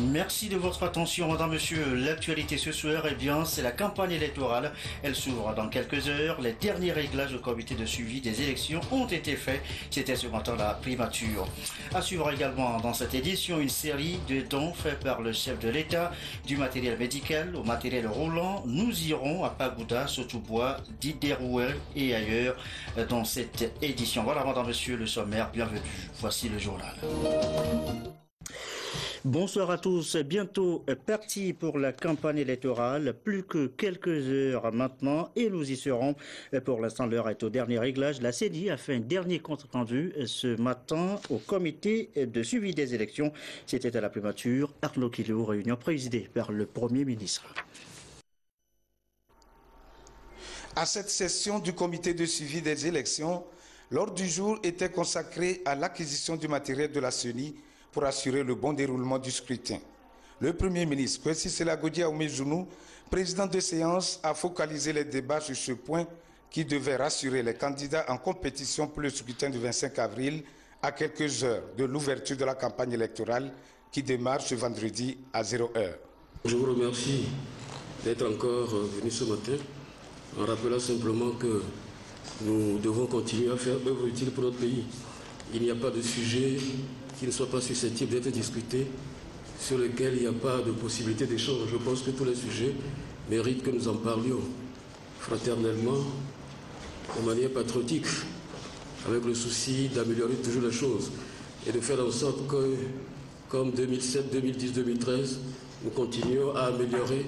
Merci de votre attention, madame, monsieur. L'actualité ce soir, eh bien, c'est la campagne électorale. Elle s'ouvre dans quelques heures. Les derniers réglages au comité de suivi des élections ont été faits. C'était ce matin la primature. À suivre également dans cette édition une série de dons faits par le chef de l'État, du matériel médical au matériel roulant. Nous irons à Pagouda, Sotoubois, Dideroué et ailleurs dans cette édition. Voilà, madame, monsieur, le sommaire. Bienvenue. Voici le journal. Bonsoir à tous. Bientôt parti pour la campagne électorale. Plus que quelques heures maintenant et nous y serons. Pour l'instant, l'heure est au dernier réglage. La CENI a fait un dernier compte rendu ce matin au comité de suivi des élections. C'était à la primature. Arnaud Quilou, réunion présidée par le Premier ministre. À cette session du comité de suivi des élections, l'ordre du jour était consacré à l'acquisition du matériel de la CENI pour assurer le bon déroulement du scrutin. Le Premier ministre, Kwesi Selagodji Aoumé-Jounou, président de séance, a focalisé les débats sur ce point qui devait rassurer les candidats en compétition pour le scrutin du 25 avril à quelques heures de l'ouverture de la campagne électorale qui démarre ce vendredi à 0 heure. Je vous remercie d'être encore venu ce matin en rappelant simplement que nous devons continuer à faire œuvre utile pour notre pays. Il n'y a pas de sujet qui ne soit pas susceptible d'être discuté, sur lequel il n'y a pas de possibilité d'échange. Je pense que tous les sujets méritent que nous en parlions fraternellement, de manière patriotique, avec le souci d'améliorer toujours les choses et de faire en sorte que, comme 2007, 2010, 2013, nous continuions à améliorer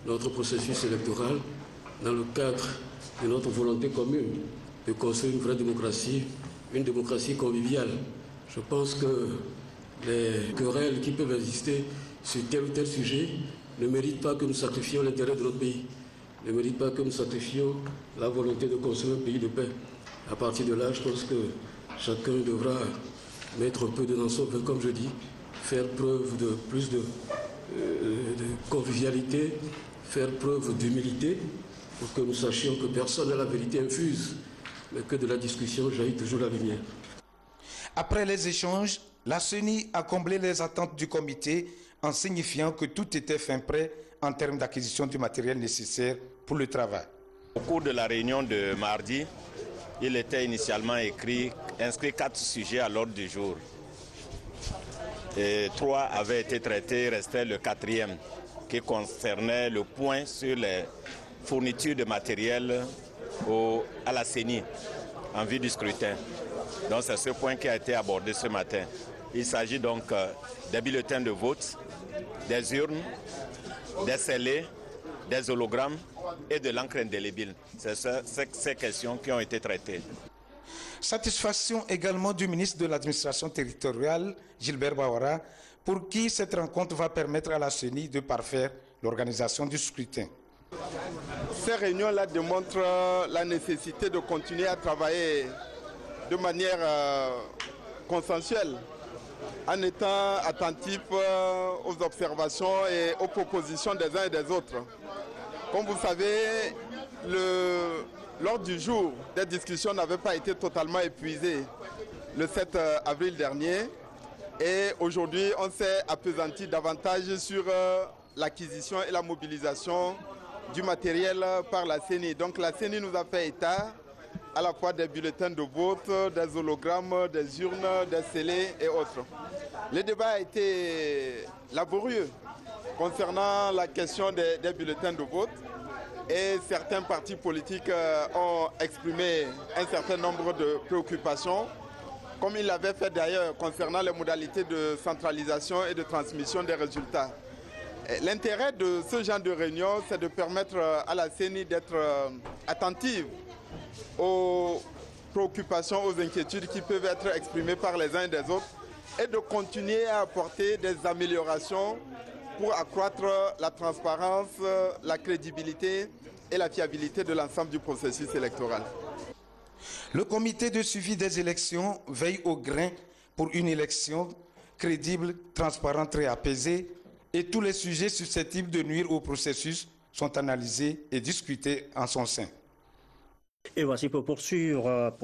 notre processus électoral dans le cadre de notre volonté commune de construire une vraie démocratie, une démocratie conviviale. Je pense que les querelles qui peuvent exister sur tel ou tel sujet ne méritent pas que nous sacrifions l'intérêt de notre pays, ne méritent pas que nous sacrifions la volonté de construire un pays de paix. À partir de là, je pense que chacun devra mettre un peu de dans son vin, comme je dis, faire preuve de plus de convivialité, faire preuve d'humilité, pour que nous sachions que personne n'a la vérité infuse, mais que de la discussion jaillit toujours la lumière. Après les échanges, la CENI a comblé les attentes du comité en signifiant que tout était fin prêt en termes d'acquisition du matériel nécessaire pour le travail. Au cours de la réunion de mardi, il était initialement inscrit 4 sujets à l'ordre du jour. Et 3 avaient été traités, restait le 4e qui concernait le point sur les fournitures de matériel à la CENI en vue du scrutin. Donc c'est ce point qui a été abordé ce matin. Il s'agit donc des bulletins de vote, des urnes, des scellés, des hologrammes et de l'encre indélébile. C'est ces questions qui ont été traitées. Satisfaction également du ministre de l'administration territoriale, Gilbert Bawara, pour qui cette rencontre va permettre à la CENI de parfaire l'organisation du scrutin. Ces réunions-là démontrent la nécessité de continuer à travailler de manière consensuelle, en étant attentif aux observations et aux propositions des uns et des autres. Comme vous savez, l'ordre du jour des discussions n'avait pas été totalement épuisé le 7 avril dernier et aujourd'hui on s'est appesanti davantage sur l'acquisition et la mobilisation du matériel par la CENI. Donc la CENI nous a fait état à la fois des bulletins de vote, des hologrammes, des urnes, des scellés et autres. Le débat a été laborieux concernant la question des bulletins de vote et certains partis politiques ont exprimé un certain nombre de préoccupations, comme ils l'avaient fait d'ailleurs concernant les modalités de centralisation et de transmission des résultats. L'intérêt de ce genre de réunion, c'est de permettre à la CENI d'être attentive aux préoccupations, aux inquiétudes qui peuvent être exprimées par les uns et des autres et de continuer à apporter des améliorations pour accroître la transparence, la crédibilité et la fiabilité de l'ensemble du processus électoral. Le comité de suivi des élections veille au grain pour une élection crédible, transparente et apaisée et tous les sujets susceptibles de nuire au processus sont analysés et discutés en son sein. Et voici pour poursuivre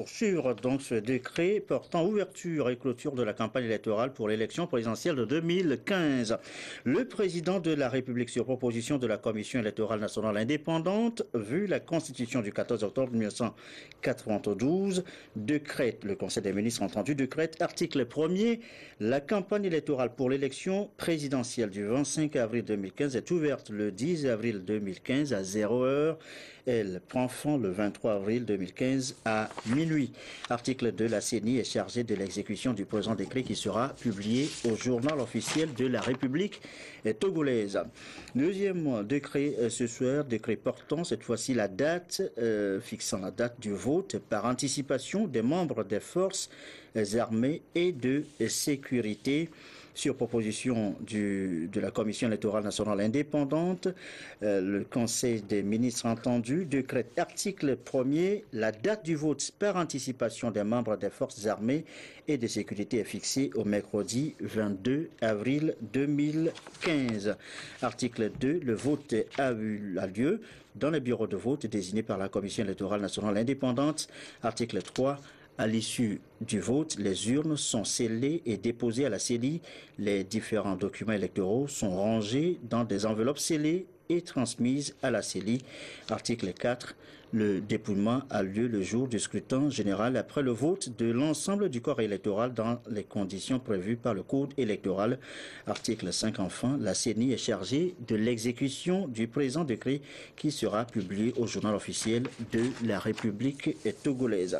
donc ce décret portant ouverture et clôture de la campagne électorale pour l'élection présidentielle de 2015. Le président de la République, sur proposition de la Commission électorale nationale indépendante, vu la Constitution du 14 octobre 1992, décrète, le Conseil des ministres entendu, décrète, article 1er, la campagne électorale pour l'élection présidentielle du 25 avril 2015 est ouverte le 10 avril 2015 à 0h. Elle prend fin le 23 avril 2015 à minuit. Article 2, la CENI est chargée de l'exécution du présent décret qui sera publié au journal officiel de la République togolaise. Deuxième décret ce soir, décret portant cette fois-ci la date, fixant la date du vote par anticipation des membres des forces armées et de sécurité. Sur proposition de la Commission électorale nationale indépendante, le Conseil des ministres entendu décrète article 1er, la date du vote par anticipation des membres des forces armées et de sécurité est fixée au mercredi 22 avril 2015. Article 2, le vote a lieu dans les bureaux de vote désignés par la Commission électorale nationale indépendante. Article 3, à l'issue du vote, les urnes sont scellées et déposées à la CENI. Les différents documents électoraux sont rangés dans des enveloppes scellées et transmises à la CENI. Article 4. Le dépouillement a lieu le jour du scrutin général après le vote de l'ensemble du corps électoral dans les conditions prévues par le Code électoral. Article 5. Enfin, la CENI est chargée de l'exécution du présent décret qui sera publié au journal officiel de la République togolaise.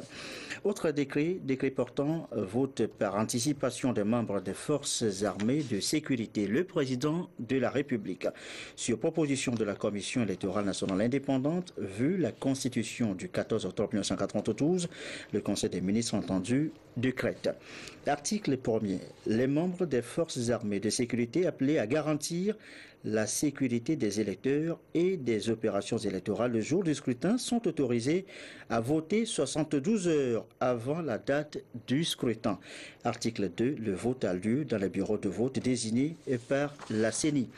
Autre décret portant vote par anticipation des membres des forces armées de sécurité. Le président de la République, sur proposition de la Commission électorale nationale indépendante, vu la Constitution du 14 octobre 1992, le Conseil des ministres entendu décrète. Article 1er. Les membres des forces armées de sécurité appelés à garantir la sécurité des électeurs et des opérations électorales le jour du scrutin sont autorisés à voter 72 heures avant la date du scrutin. Article 2. Le vote a lieu dans les bureaux de vote désignés par la CENI.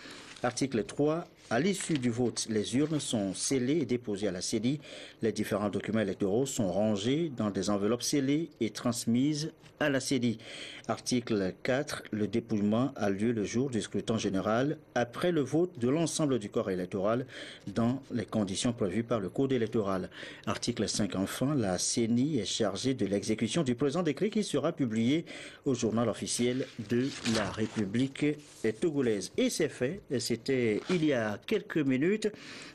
Article 3. À l'issue du vote, les urnes sont scellées et déposées à la CENI. Les différents documents électoraux sont rangés dans des enveloppes scellées et transmises à la CENI. Article 4. Le dépouillement a lieu le jour du scrutin général après le vote de l'ensemble du corps électoral dans les conditions prévues par le Code électoral. Article 5. Enfin, la CENI est chargée de l'exécution du présent décret qui sera publié au journal officiel de la République togolaise. Et c'est fait, c'était il y a quelques minutes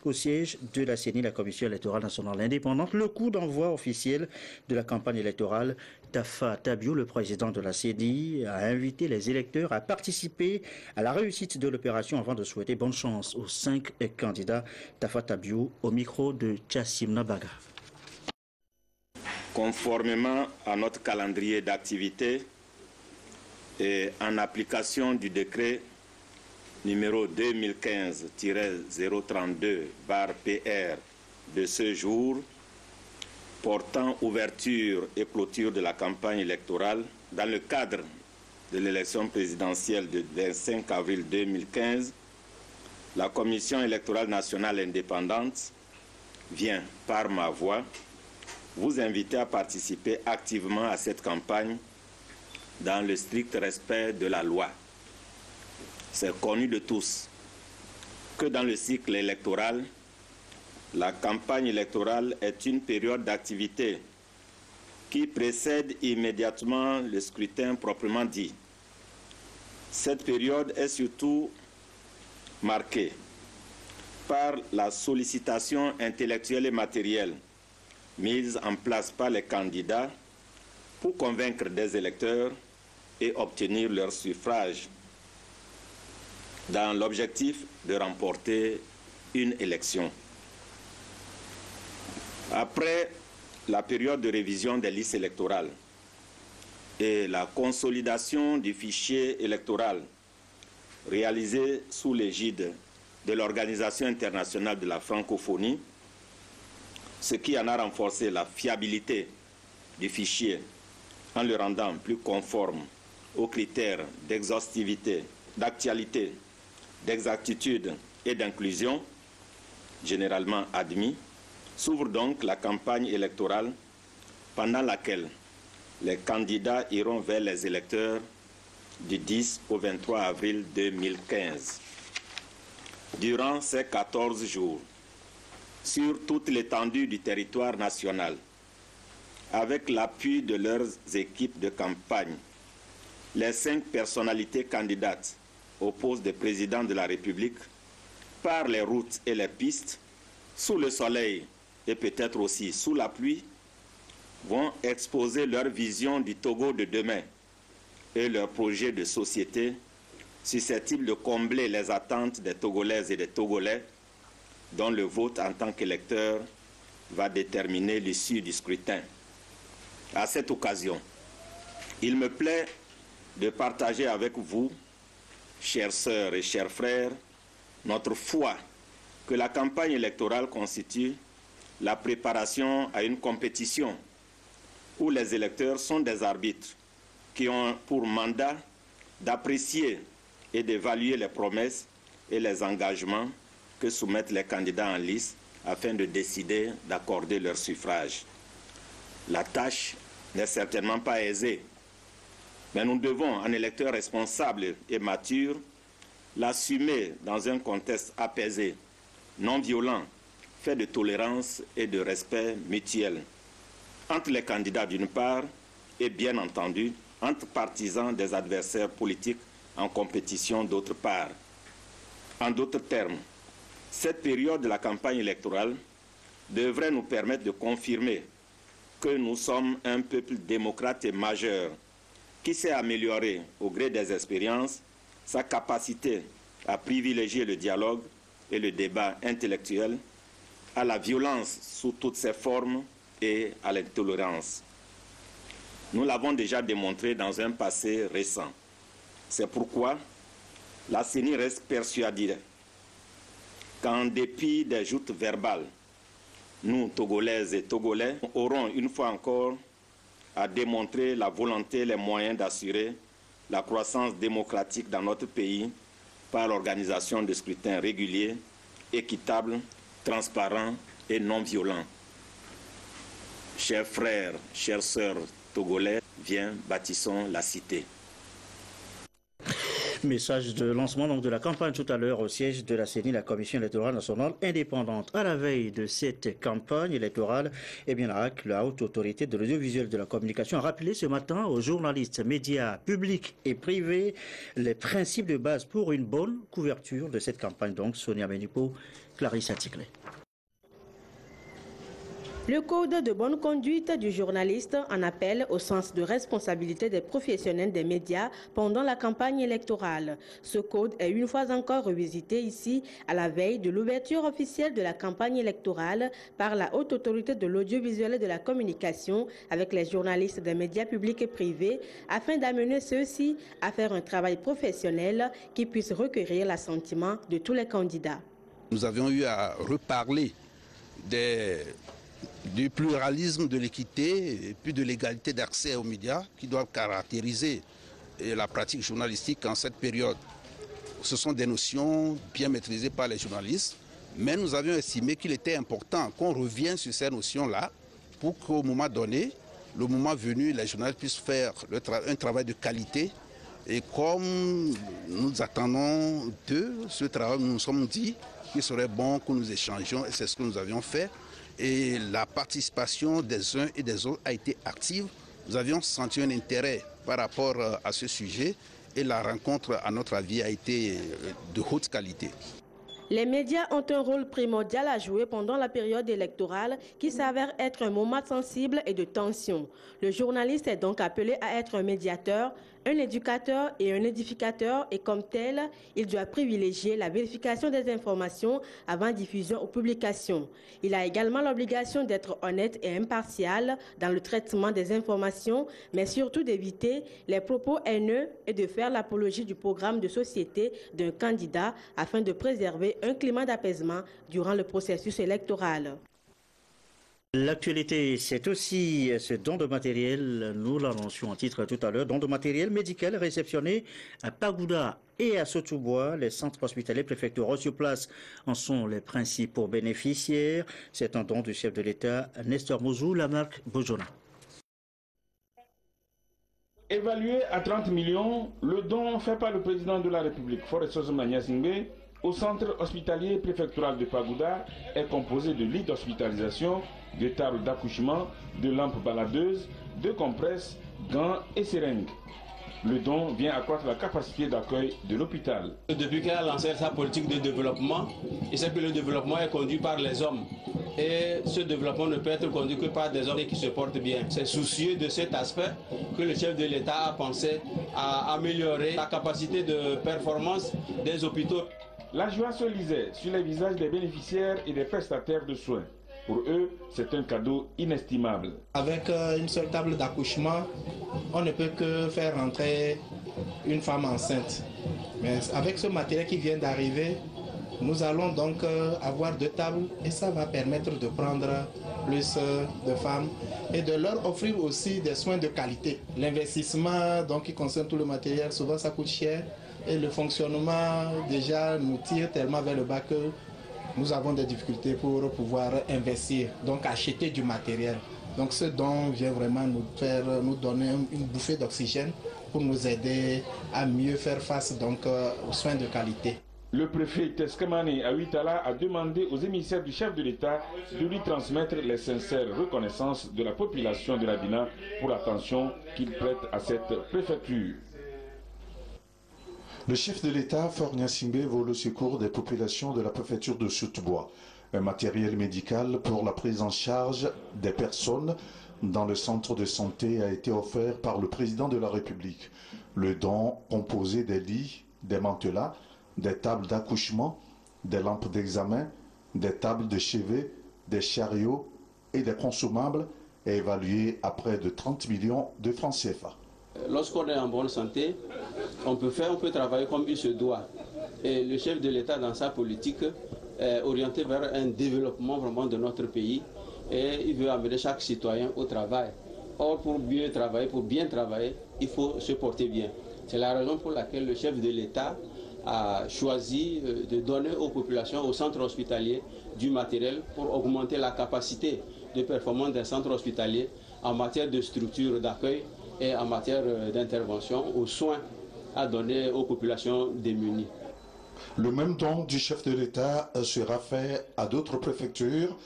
au siège de la CENI, la Commission électorale nationale indépendante, le coup d'envoi officiel de la campagne électorale. Tafa Tabiou, le président de la CENI, a invité les électeurs à participer à la réussite de l'opération avant de souhaiter bonne chance aux 5 candidats. Tafa Tabiou au micro de Chassim Nabaga. Conformément à notre calendrier d'activité et en application du décret numéro 2015-032/PR de ce jour, portant ouverture et clôture de la campagne électorale dans le cadre de l'élection présidentielle du 25 avril 2015, la Commission électorale nationale indépendante vient, par ma voix, vous inviter à participer activement à cette campagne dans le strict respect de la loi. C'est connu de tous que dans le cycle électoral, la campagne électorale est une période d'activité qui précède immédiatement le scrutin proprement dit. Cette période est surtout marquée par la sollicitation intellectuelle et matérielle mise en place par les candidats pour convaincre des électeurs et obtenir leur suffrage dans l'objectif de remporter une élection. Après la période de révision des listes électorales et la consolidation du fichier électoral réalisée sous l'égide de l'Organisation internationale de la francophonie, ce qui en a renforcé la fiabilité du fichier en le rendant plus conforme aux critères d'exhaustivité, d'actualité, d'exactitude et d'inclusion généralement admis, S'ouvre donc la campagne électorale pendant laquelle les candidats iront vers les électeurs du 10 au 23 avril 2015. Durant ces 14 jours, sur toute l'étendue du territoire national, avec l'appui de leurs équipes de campagne, les 5 personnalités candidates au poste de président de la République, par les routes et les pistes, sous le soleil et peut-être aussi sous la pluie, vont exposer leur vision du Togo de demain et leur projet de société susceptible de combler les attentes des Togolaises et des Togolais, dont le vote en tant qu'électeur va déterminer l'issue du scrutin. À cette occasion, il me plaît de partager avec vous, chères sœurs et chers frères, notre foi que la campagne électorale constitue la préparation à une compétition où les électeurs sont des arbitres qui ont pour mandat d'apprécier et d'évaluer les promesses et les engagements que soumettent les candidats en lice afin de décider d'accorder leur suffrage. La tâche n'est certainement pas aisée, mais nous devons, en électeurs responsables et matures, l'assumer dans un contexte apaisé, non violent, fait de tolérance et de respect mutuel, entre les candidats d'une part et bien entendu entre partisans des adversaires politiques en compétition d'autre part. En d'autres termes, cette période de la campagne électorale devrait nous permettre de confirmer que nous sommes un peuple démocrate et majeur qui s'est amélioré au gré des expériences, sa capacité à privilégier le dialogue et le débat intellectuel, à la violence sous toutes ses formes et à l'intolérance. Nous l'avons déjà démontré dans un passé récent. C'est pourquoi la CENI reste persuadée qu'en dépit des joutes verbales, nous, Togolaises et Togolais, aurons une fois encore à démontrer la volonté et les moyens d'assurer la croissance démocratique dans notre pays par l'organisation de scrutins réguliers, équitables, transparents et non violents. Chers frères, chères sœurs togolais, viens, bâtissons la cité. Message de lancement donc de la campagne tout à l'heure au siège de la CENI, la Commission électorale nationale indépendante. À la veille de cette campagne électorale, eh bien la haute autorité de l'audiovisuel de la communication a rappelé ce matin aux journalistes, médias publics et privés les principes de base pour une bonne couverture de cette campagne. Donc Sonia Benipo, Clarisse Atikle. Le code de bonne conduite du journaliste en appelle au sens de responsabilité des professionnels des médias pendant la campagne électorale. Ce code est une fois encore revisité ici à la veille de l'ouverture officielle de la campagne électorale par la haute autorité de l'audiovisuel et de la communication avec les journalistes des médias publics et privés afin d'amener ceux-ci à faire un travail professionnel qui puisse recueillir l'assentiment de tous les candidats. Nous avions eu à reparler du pluralisme, de l'équité et puis de l'égalité d'accès aux médias qui doivent caractériser la pratique journalistique en cette période. Ce sont des notions bien maîtrisées par les journalistes, mais nous avions estimé qu'il était important qu'on revienne sur ces notions-là pour qu'au moment donné, le moment venu, les journalistes puissent faire un travail de qualité. Et comme nous attendons d'eux ce travail, nous nous sommes dit qu'il serait bon que nous échangions et c'est ce que nous avions fait. Et la participation des uns et des autres a été active. Nous avions senti un intérêt par rapport à ce sujet et la rencontre, à notre avis, a été de haute qualité. Les médias ont un rôle primordial à jouer pendant la période électorale qui s'avère être un moment sensible et de tension. Le journaliste est donc appelé à être un médiateur, un éducateur et un édificateur et comme tel, il doit privilégier la vérification des informations avant diffusion ou publication. Il a également l'obligation d'être honnête et impartial dans le traitement des informations, mais surtout d'éviter les propos haineux et de faire l'apologie du programme de société d'un candidat afin de préserver un climat d'apaisement durant le processus électoral. L'actualité, c'est aussi ce don de matériel, nous l'annoncions en titre tout à l'heure, don de matériel médical réceptionné à Pagouda et à Sotoubois. Les centres hospitaliers préfectoraux sur place en sont les principaux bénéficiaires. C'est un don du chef de l'État, Nestor Mouzou, Lamarck Bojona. Évalué à 30 millions, le don fait par le président de la République, Forestoso Magnasimbe, au centre hospitalier préfectoral de Pagouda est composé de lits d'hospitalisation, de tables d'accouchement, de lampes baladeuses, de compresses, gants et seringues. Le don vient accroître la capacité d'accueil de l'hôpital. Depuis qu'elle a lancé sa politique de développement, il sait que le développement est conduit par les hommes. Et ce développement ne peut être conduit que par des hommes qui se portent bien. C'est soucieux de cet aspect que le chef de l'État a pensé à améliorer la capacité de performance des hôpitaux. La joie se lisait sur les visages des bénéficiaires et des prestataires de soins. Pour eux, c'est un cadeau inestimable. Avec une seule table d'accouchement, on ne peut que faire rentrer une femme enceinte. Mais avec ce matériel qui vient d'arriver, nous allons donc avoir 2 tables et ça va permettre de prendre plus de femmes et de leur offrir aussi des soins de qualité. L'investissement donc, qui concerne tout le matériel, souvent ça coûte cher et le fonctionnement déjà nous tire tellement vers le bas que nous avons des difficultés pour pouvoir investir, donc acheter du matériel. Donc ce don vient vraiment nous donner une bouffée d'oxygène pour nous aider à mieux faire face donc, aux soins de qualité. Le préfet Teskemane Awitala a demandé aux émissaires du chef de l'État de lui transmettre les sincères reconnaissances de la population de l'Abina pour l'attention qu'il prête à cette préfecture. Le chef de l'État, Faure Gnassingbé, vole au secours des populations de la préfecture de Sotoubois. Un matériel médical pour la prise en charge des personnes dans le centre de santé a été offert par le président de la République. Le don, composé des lits, des mantelats, des tables d'accouchement, des lampes d'examen, des tables de chevet, des chariots et des consommables, est évalué à près de 30 millions de francs CFA. Lorsqu'on est en bonne santé, on peut travailler comme il se doit. Et le chef de l'État, dans sa politique, est orienté vers un développement vraiment de notre pays. Et il veut amener chaque citoyen au travail. Or, pour bien travailler, il faut se porter bien. C'est la raison pour laquelle le chef de l'État a choisi de donner aux populations, aux centres hospitaliers, du matériel pour augmenter la capacité de performance des centres hospitaliers en matière de structure d'accueil et en matière d'intervention aux soins à donner aux populations démunies. Le même don du chef de l'État sera fait à d'autres préfectures.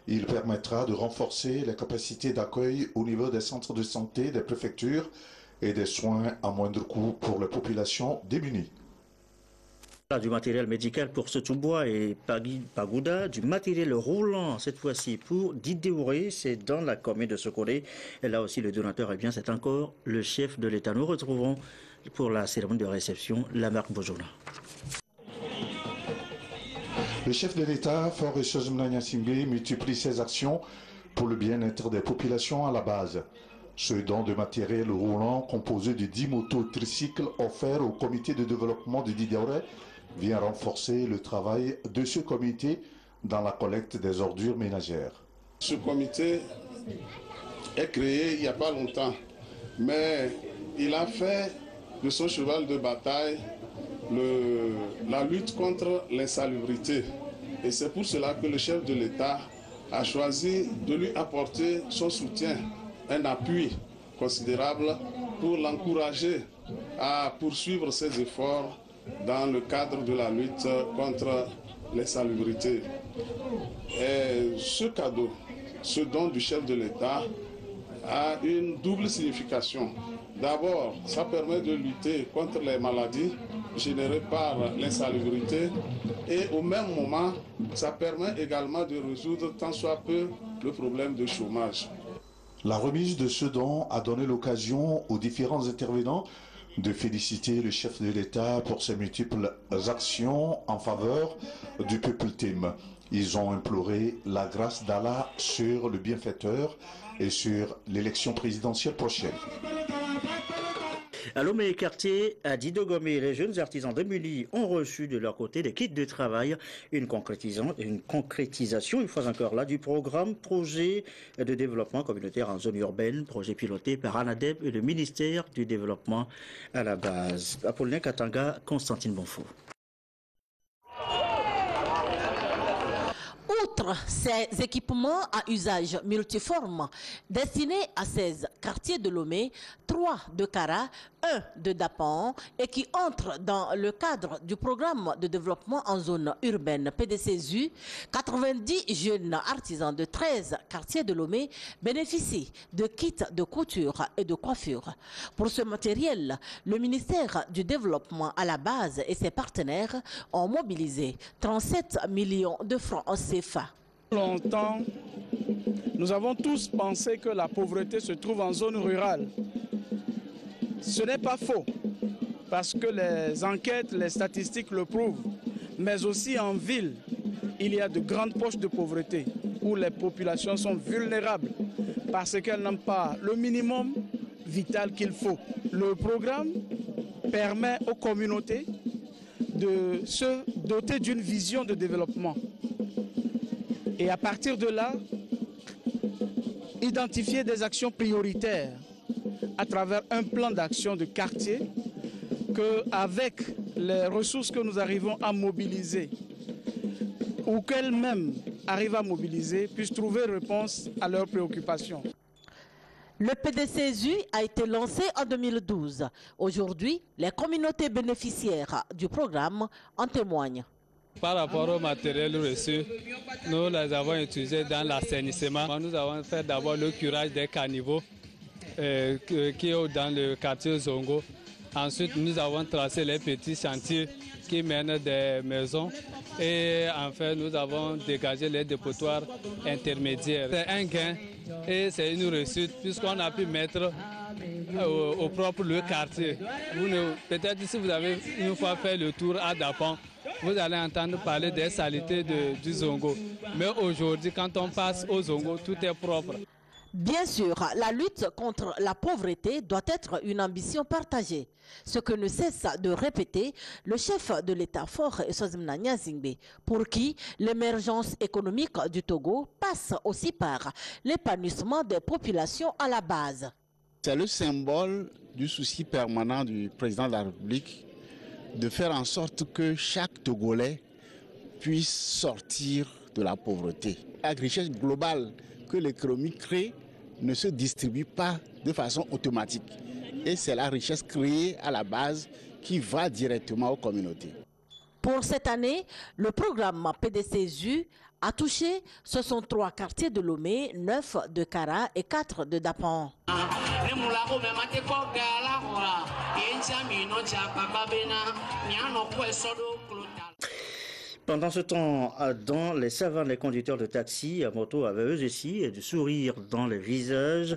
Il permettra de renforcer les capacités d'accueil au niveau des centres de santé des préfectures et des soins à moindre coût pour les populations démunies. Du matériel médical pour Sotoubois et Pagouda, du matériel roulant cette fois-ci pour Didéouré, c'est dans la commune de Sokolé. Et là aussi le donateur, c'est encore le chef de l'État. Nous retrouvons pour la cérémonie de réception Lamarck Bojona. Le chef de l'État, Forestoso Magnasimbe, multiplie ses actions pour le bien-être des populations à la base. Ce don de matériel roulant composé de 10 motos tricycles offerts au comité de développement de Didéouré vient renforcer le travail de ce comité dans la collecte des ordures ménagères. Ce comité est créé il n'y a pas longtemps, mais il a fait de son cheval de bataille la lutte contre l'insalubrité. Et c'est pour cela que le chef de l'État a choisi de lui apporter son soutien, un appui considérable pour l'encourager à poursuivre ses efforts dans le cadre de la lutte contre l'insalubrité. Et ce cadeau, ce don du chef de l'État a une double signification. D'abord, ça permet de lutter contre les maladies générées par l'insalubrité et au même moment, ça permet également de résoudre tant soit peu le problème de chômage. La remise de ce don a donné l'occasion aux différents intervenants de féliciter le chef de l'État pour ses multiples actions en faveur du peuple Tim. Ils ont imploré la grâce d'Allah sur le bienfaiteur et sur l'élection présidentielle prochaine. À Lomé quartier, à Didogomé, les jeunes artisans de Mully ont reçu de leur côté des kits de travail, une concrétisation, une fois encore là, du programme Projet de développement communautaire en zone urbaine, projet piloté par ANADEB et le ministère du Développement à la base. Apollinaire Katanga, Constantine Bonfou. Outre ces équipements à usage multiforme destinés à 16 quartiers de Lomé, 3 de Kara, 1 de Dapan et qui entrent dans le cadre du programme de développement en zone urbaine PDCZU, 90 jeunes artisans de 13 quartiers de Lomé bénéficient de kits de couture et de coiffure. Pour ce matériel, le ministère du Développement à la base et ses partenaires ont mobilisé 37 millions de francs CFA. Longtemps, nous avons tous pensé que la pauvreté se trouve en zone rurale. Ce n'est pas faux, parce que les enquêtes, les statistiques le prouvent. Mais aussi en ville, il y a de grandes poches de pauvreté où les populations sont vulnérables parce qu'elles n'ont pas le minimum vital qu'il faut. Le programme permet aux communautés de se doter d'une vision de développement. Et à partir de là, identifier des actions prioritaires à travers un plan d'action de quartier qu'avec les ressources que nous arrivons à mobiliser ou qu'elles-mêmes arrivent à mobiliser puissent trouver réponse à leurs préoccupations. Le PDCZU a été lancé en 2012. Aujourd'hui, les communautés bénéficiaires du programme en témoignent. Par rapport au matériel reçu, nous les avons utilisés dans l'assainissement. Nous avons fait d'abord le curage des caniveaux qui est dans le quartier Zongo. Ensuite, nous avons tracé les petits chantiers qui mènent des maisons. Et enfin, nous avons dégagé les dépotoirs intermédiaires. C'est un gain et c'est une réussite puisqu'on a pu mettre au propre le quartier. Peut-être si vous avez une fois fait le tour à Dapan, vous allez entendre parler des saletés du Zongo. Mais aujourd'hui, quand on passe au Zongo, tout est propre. Bien sûr, la lutte contre la pauvreté doit être une ambition partagée. Ce que ne cesse de répéter le chef de l'État fort Eswazimna Nyazingbe, pour qui l'émergence économique du Togo passe aussi par l'épanouissement des populations à la base. C'est le symbole du souci permanent du président de la République de faire en sorte que chaque Togolais puisse sortir de la pauvreté. La richesse globale que l'économie crée ne se distribue pas de façon automatique. Et c'est la richesse créée à la base qui va directement aux communautés. Pour cette année, le programme PDCZU a touché 63 quartiers de Lomé, 9 de Kara et 4 de Dapan. Pendant ce temps, dans les savanes, les conducteurs de taxi à moto avaient eux aussi du sourire dans les visages.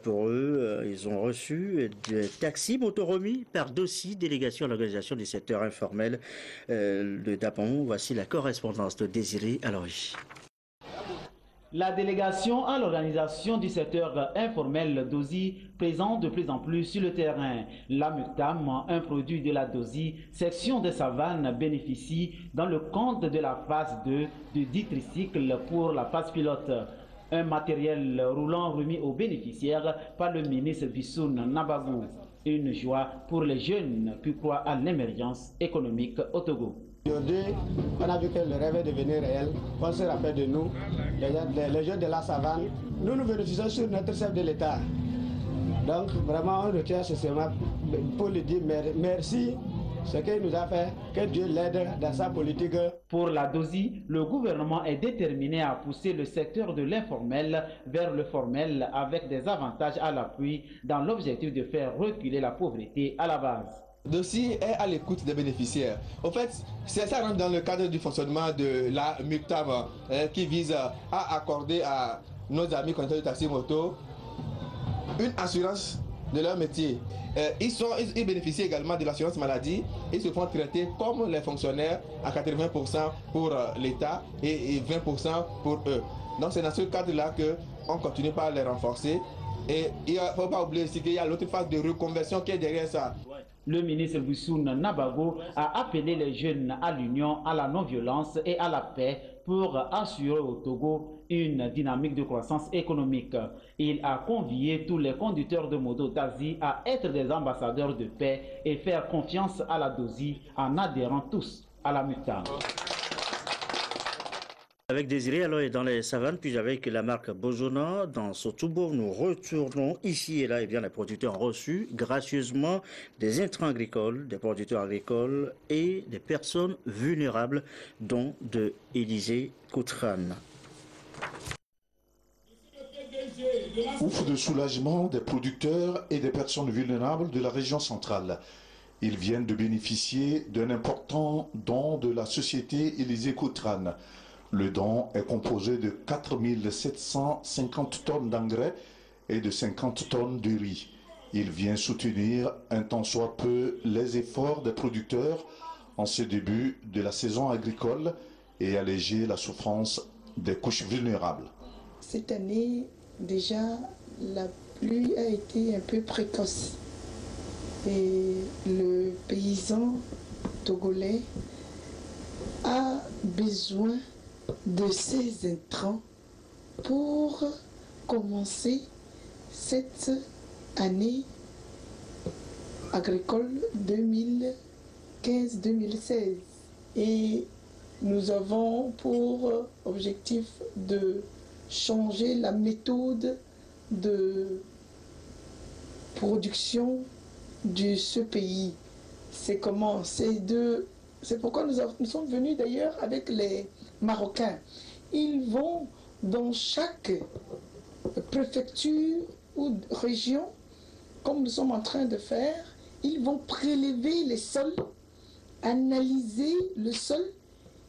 Pour eux, ils ont reçu des taxis moto remis par DOSI, délégation à l'organisation du secteur informel de Dapan. Voici la correspondance de Désiré Aloy. La délégation à l'organisation du secteur informel DOSI présente de plus en plus sur le terrain. La Muctam, un produit de la DOSI, section des savanes, bénéficie dans le compte de la phase 2 du dit tricycle pour la phase pilote. Un matériel roulant remis aux bénéficiaires par le ministre Bissoun Nabagou. Une joie pour les jeunes qui croient à l'émergence économique au Togo. Aujourd'hui, on a vu que le rêve est devenu réel. On se rappelle de nous, les jeunes de la savane. Nous nous bénéficions sur notre chef de l'État. Donc vraiment, on retient ce moment pour lui dire merci. Ce qu'il nous a fait, que Dieu l'aide dans sa politique. Pour la DOSI, le gouvernement est déterminé à pousser le secteur de l'informel vers le formel avec des avantages à l'appui dans l'objectif de faire reculer la pauvreté à la base. DOSI est à l'écoute des bénéficiaires. En fait, ça rentre dans le cadre du fonctionnement de la MUCTAM qui vise à accorder à nos amis conducteurs de taxi moto une assurance de leur métier. Ils bénéficient également de l'assurance maladie. Ils se font traiter comme les fonctionnaires à 80% pour l'État et 20% pour eux. Donc c'est dans ce cadre-là qu'on continue par les renforcer Et il ne faut pas oublier aussi qu'il y a l'autre phase de reconversion qui est derrière ça. Le ministre Boussoun Nabago a appelé les jeunes à l'union, à la non-violence et à la paix pour assurer au Togo une dynamique de croissance économique. Il a convié tous les conducteurs de motos d'Asie à être des ambassadeurs de paix et faire confiance à la DOSI en adhérant tous à la MUCTAM. Avec Désiré Aloy dans les savanes, puis avec la marque Bozona dans Sotubo, nous retournons ici et là. Et bien, les producteurs ont reçu gracieusement des intrants agricoles, des producteurs agricoles et des personnes vulnérables, dont de Élisée Koutran. Ouf de soulagement des producteurs et des personnes vulnérables de la région centrale. Ils viennent de bénéficier d'un important don de la société Élisée Koutran. Le don est composé de 4 750 tonnes d'engrais et de 50 tonnes de riz. Il vient soutenir un tant soit peu les efforts des producteurs en ce début de la saison agricole et alléger la souffrance des couches vulnérables. Cette année, déjà, la pluie a été un peu précoce. Et le paysan togolais a besoin de ces intrants pour commencer cette année agricole 2015-2016. Et nous avons pour objectif de changer la méthode de production de ce pays. C'est comment? C'est pourquoi nous sommes venus d'ailleurs avec les Marocains. Ils vont dans chaque préfecture ou région, comme nous sommes en train de faire, ils vont prélever les sols, analyser le sol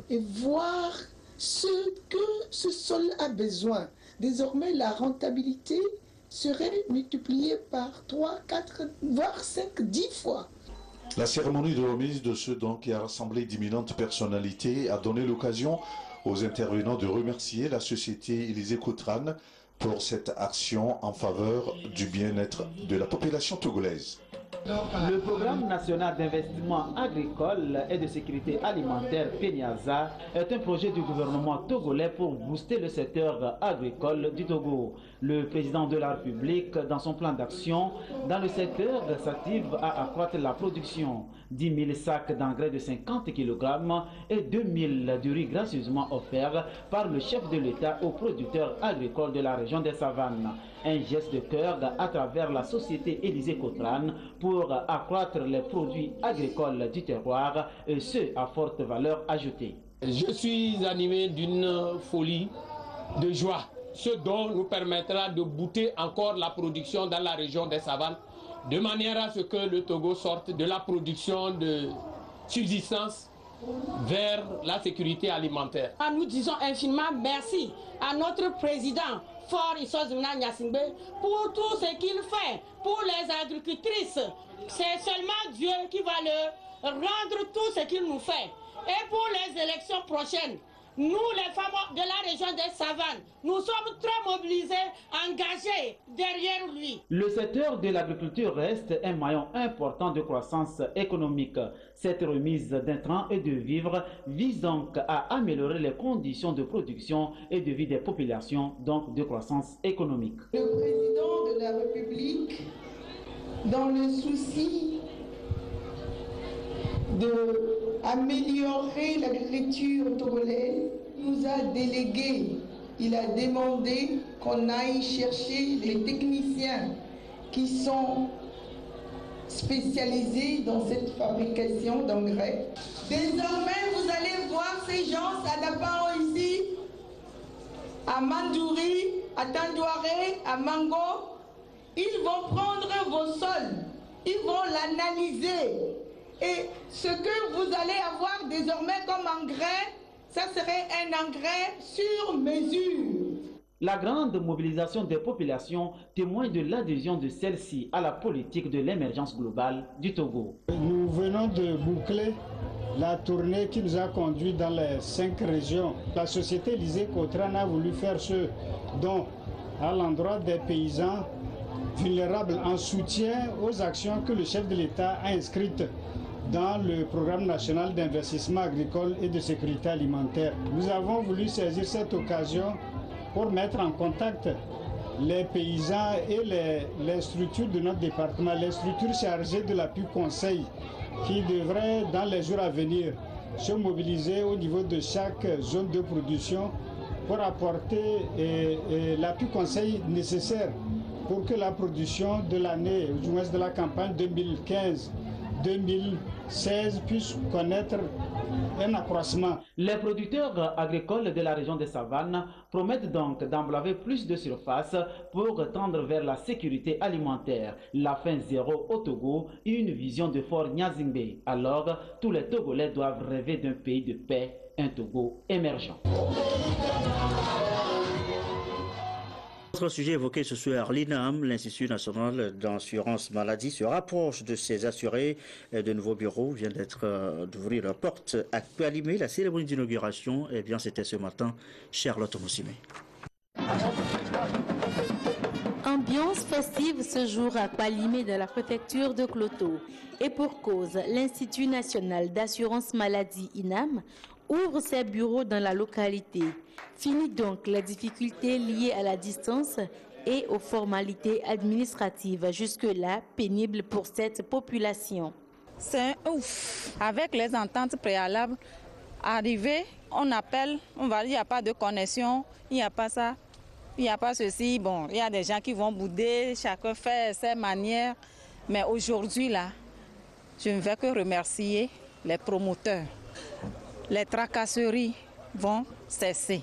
et voir ce que ce sol a besoin. Désormais, la rentabilité serait multipliée par 3, 4, voire 5, 10 fois. La cérémonie de remise de ce don qui a rassemblé d'imminentes personnalités a donné l'occasion aux intervenants de remercier la société Élisée Koutran pour cette action en faveur du bien-être de la population togolaise. Le programme national d'investissement agricole et de sécurité alimentaire PENIASA est un projet du gouvernement togolais pour booster le secteur agricole du Togo. Le président de la République, dans son plan d'action, dans le secteur s'active à accroître la production. 10 000 sacs d'engrais de 50 kg et 2 000 de riz gracieusement offerts par le chef de l'État aux producteurs agricoles de la région des Savanes. Un geste de cœur à travers la société Élisée Koutran pour accroître les produits agricoles du terroir et ceux à forte valeur ajoutée. Je suis animé d'une folie de joie. Ce don nous permettra de booster encore la production dans la région des Savanes, de manière à ce que le Togo sorte de la production de subsistance vers la sécurité alimentaire. Nous disons infiniment merci à notre président Fort Issozouna Nyasingbe pour tout ce qu'il fait pour les agricultrices. C'est seulement Dieu qui va leur rendre tout ce qu'il nous fait. Et pour les élections prochaines, nous, les femmes de la région des Savanes, nous sommes très mobilisés, engagés derrière lui. Le secteur de l'agriculture reste un maillon important de croissance économique. Cette remise d'intrants et de vivres vise donc à améliorer les conditions de production et de vie des populations, donc de croissance économique. Le président de la République, dans le souci d'améliorer l'agriculture togolaise, nous a délégué, il a demandé qu'on aille chercher les techniciens qui sont spécialisés dans cette fabrication d'engrais. Désormais, vous allez voir ces gens à Dabao ici, à Mandouri, à Tandouaré, à Mango. Ils vont prendre vos sols, ils vont l'analyser. Et ce que vous allez avoir désormais comme engrais, ça serait un engrais sur mesure. La grande mobilisation des populations témoigne de l'adhésion de celle-ci à la politique de l'émergence globale du Togo. Nous venons de boucler la tournée qui nous a conduit dans les 5 régions. La société Élisée Koutran a voulu faire ce don à l'endroit des paysans vulnérables en soutien aux actions que le chef de l'État a inscrites dans le programme national d'investissement agricole et de sécurité alimentaire. Nous avons voulu saisir cette occasion pour mettre en contact les paysans et les structures de notre département, les structures chargées de l'appui conseil qui devraient dans les jours à venir se mobiliser au niveau de chaque zone de production pour apporter l'appui conseil nécessaire pour que la production de l'année, ou du moins de la campagne 2015-2016 puisse connaître un accroissement. Les producteurs agricoles de la région des Savanes promettent donc d'emblaver plus de surface pour tendre vers la sécurité alimentaire, la faim zéro au Togo et une vision de Fort Gnazingbe. Alors, tous les Togolais doivent rêver d'un pays de paix, un Togo émergent. Autre sujet évoqué ce soir, l'INAM, l'Institut national d'assurance maladie, se rapproche de ses assurés. De nouveaux bureaux viennent d'ouvrir leurs portes à Kpalimé. La cérémonie d'inauguration, c'était ce matin, Charlotte Moussime. Ambiance festive ce jour à Kpalimé dans la préfecture de Kloto. Et pour cause, l'Institut national d'assurance maladie INAM ouvre ses bureaux dans la localité. Fini donc les difficultés liées à la distance et aux formalités administratives jusque-là pénibles pour cette population. C'est ouf. Avec les ententes préalables, arrivé, on appelle, on va dire, il n'y a pas de connexion, il n'y a pas ça, il n'y a pas ceci. Bon, il y a des gens qui vont bouder, chacun fait ses manières. Mais aujourd'hui, là, je ne vais que remercier les promoteurs. Les tracasseries vont cesser.